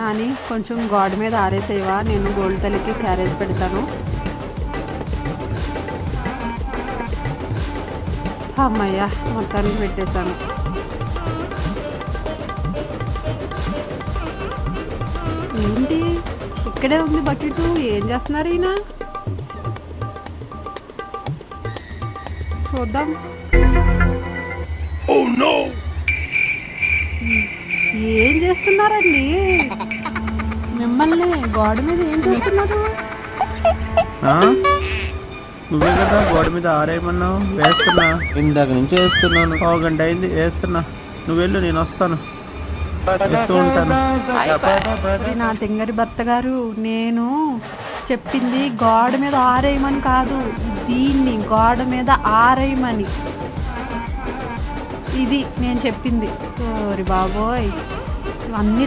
నాని కొంచెం గోడ మీద ఆరేసేవా, నేను గోల్డ్ తల్లికి క్యారేజ్ పెడతాను. అమ్మయ్య మొత్తానికి పెట్టేశాను. ఏంటి ఇక్కడే ఉంది బకెట్, ఏం చేస్తున్నారు ఈయన? చూద్దాం. ఏం చేస్తున్నారండి మిమ్మల్ని? గోడ మీద ఏం చేస్తున్నారు? నువ్వే కదా గోడ మీద ఆరేయమన్నావు, వేస్తున్నా. ఇందాక నుంచి వేస్తున్నాను, 1 గంట అయింది వేస్తున్నా. నువ్వు వెళ్ళు, నేను వస్తాను, వేస్తూ ఉంటాను. ఇది నా తింగరి భర్త గారు, నేను చెప్పింది గోడ మీద ఆరేయమని కాదు, దీన్ని గోడ మీద ఆరేయమని. ఇది నేను చెప్పింది. ఓరి బాబోయ్, అన్ని